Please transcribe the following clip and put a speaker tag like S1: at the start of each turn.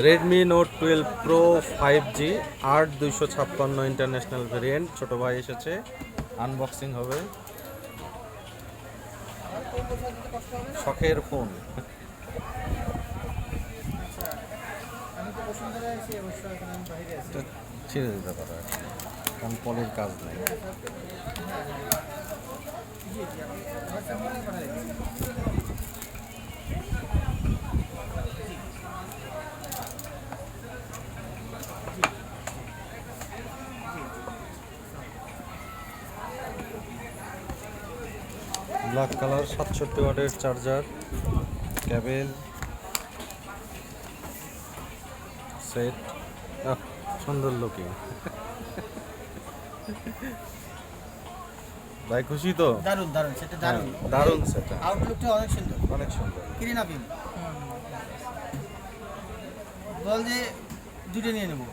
S1: Redmi note 12 pro 5G 8256 international variant. ছোট ভাই এসেছে, আনবক্সিং হবে। শখের ফোন। ছিঁড়ে দিতে পারো, কারণ পলির কাজ নেই। ব্ল্যাক কালার, 67 ওয়াটের চার্জার, কেবল সেট। সুন্দর লুকিং। ভাই খুশি তো?
S2: দারুন দারুন, সেটা দারুন,
S1: দারুন সেটা,
S2: আউটলুকটা অনেক সুন্দর,
S1: অনেক সুন্দর।
S2: কিনে না পিন বল যে দুটো নিয়ে নেবো।